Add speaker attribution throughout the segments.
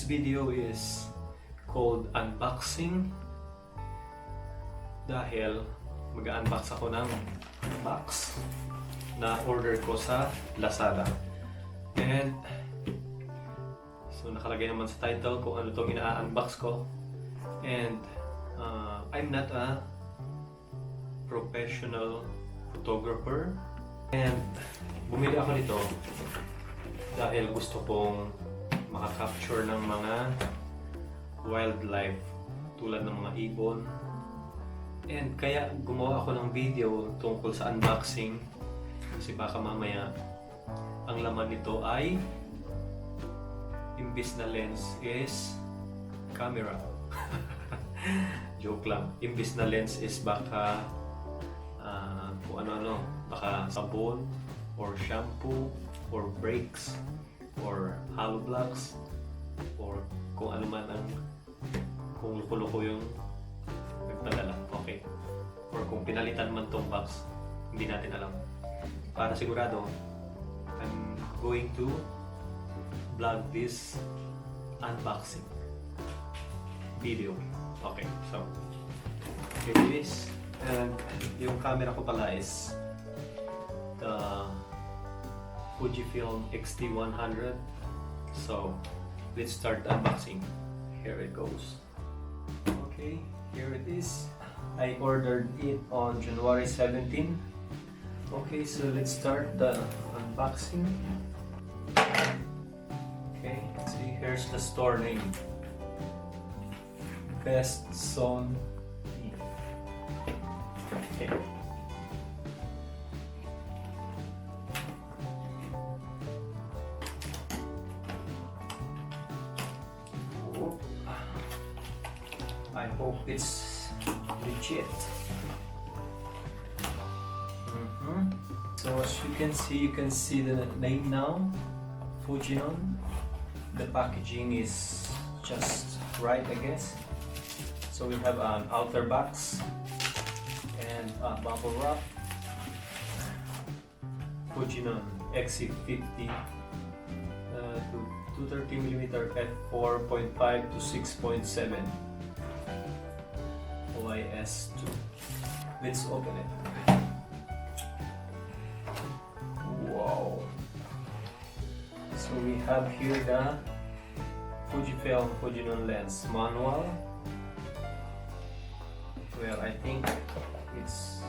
Speaker 1: This video is called unboxing dahil mag-unbox ako ng box na order ko sa Lazada. And so nakalagay naman sa title kung ano itong ina-unbox ko. And I'm not a professional photographer. And bumili ako nito dahil gusto kong maka-capture ng mga wildlife tulad ng mga ibon. And kaya gumawa ako ng video tungkol sa unboxing kasi baka mamaya ang laman nito ay imbis na lens is camera. Joke lang. Imbis na lens is baka kung ano-ano, baka sabon or shampoo or brakes or hollow blocks or kung ano man ang kung luko-luko yung nagpadala. Okay. Or kung pinalitan man tong box, hindi natin alam. Para sigurado, I'm going to vlog this unboxing video. Okay, so here it is. And yung camera ko pala is the Fujifilm xt100. So let's start unboxing. Here it goes. Okay, here it is. I ordered it on January 17. Okay, so let's start the unboxing. Okay, see, here's the store name. Best Zone. Okay. I hope it's legit. So as you can see the name now, fujinon. The packaging is just right, I guess. So we have an outer box and a bubble wrap. Fujinon xt100 to 230mm f4.5 to 6.7 OIS2. Let's open it. Wow! So we have here the Fujifilm Fujinon lens manual. Well, I think it's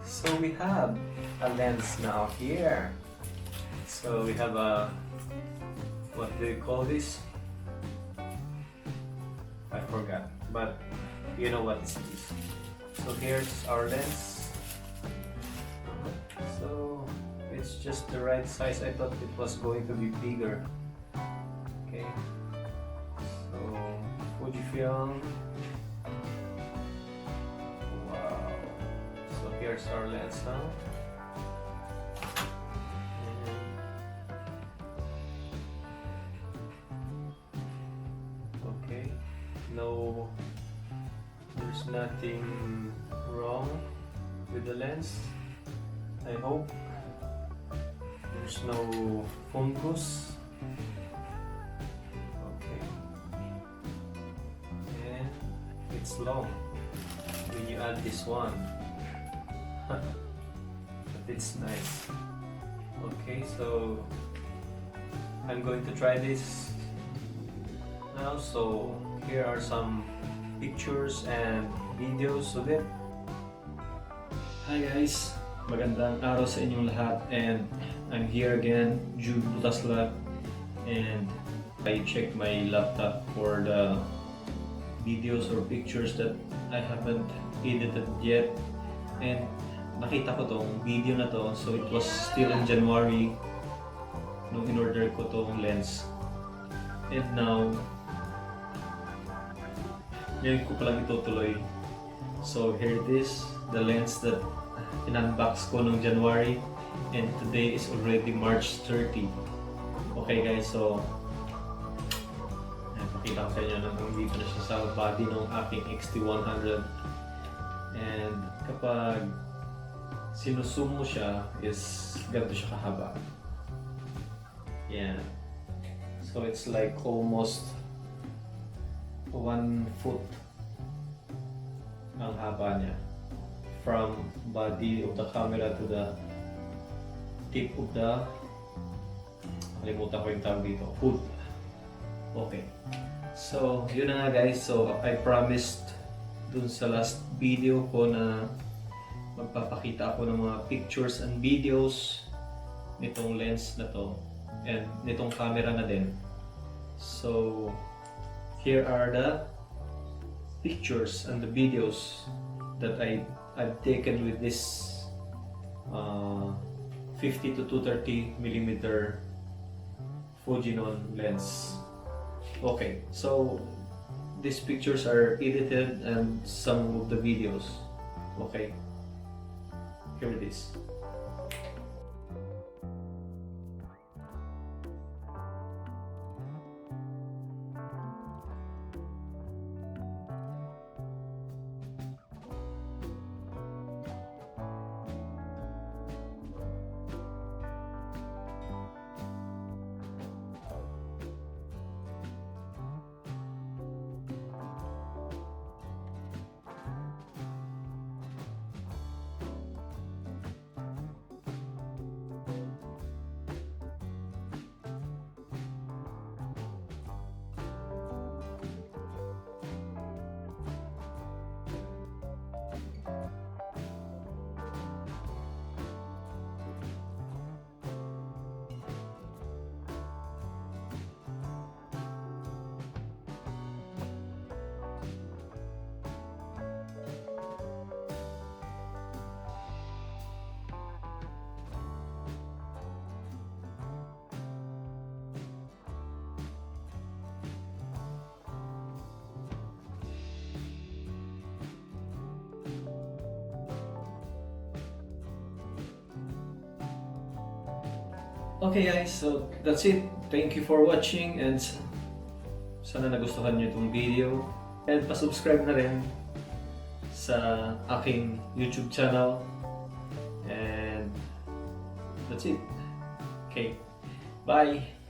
Speaker 1: so we have a lens now here. So we have a, what do you call this? I forgot, but you know what is this. So here's our lens. So it's just the right size. I thought it was going to be bigger. Okay. So Fujifilm. Wow. So here's our lens now. Okay. No, there's nothing wrong with the lens. I hope there's no fungus. Okay. And it's long when you add this one. But it's nice. Okay, so I'm going to try this now. So here are some pictures and videos of it. Hi guys! Magandang araw sa inyong lahat, and I'm here again, Jude Butaslap, and I checked my laptop for the videos or pictures that I haven't edited yet, and nakita ko tong video na to. So it was still in January nung in-order ko tong lens, and now ngayon ko palang itutuloy. So here it is, the lens that in-unbox ko noong January, and today is already March 30. Okay guys, so pakita ko sa inyo na dito na siya sa body ng aking xt100. And kapag sinusum mo siya is ganito siya kahaba. Yeah. So it's like almost 1 foot ang haba niya. From body of the camera to the tip of the, kalimutan ko yung tawag dito, hood. Okay. So, yun na nga guys. So, I promised dun sa last video ko na magpapakita ako ng mga pictures and videos nitong lens na to and nitong camera na din. So, here are the pictures and the videos that I've taken with this 50 to 230 millimeter fujinon lens. Okay, so these pictures are edited and some of the videos. Okay, here it is. Okay guys, so that's it. Thank you for watching and sana nagustuhan nyo itong video. And pa-subscribe na rin sa aking YouTube channel. And that's it. Okay, bye!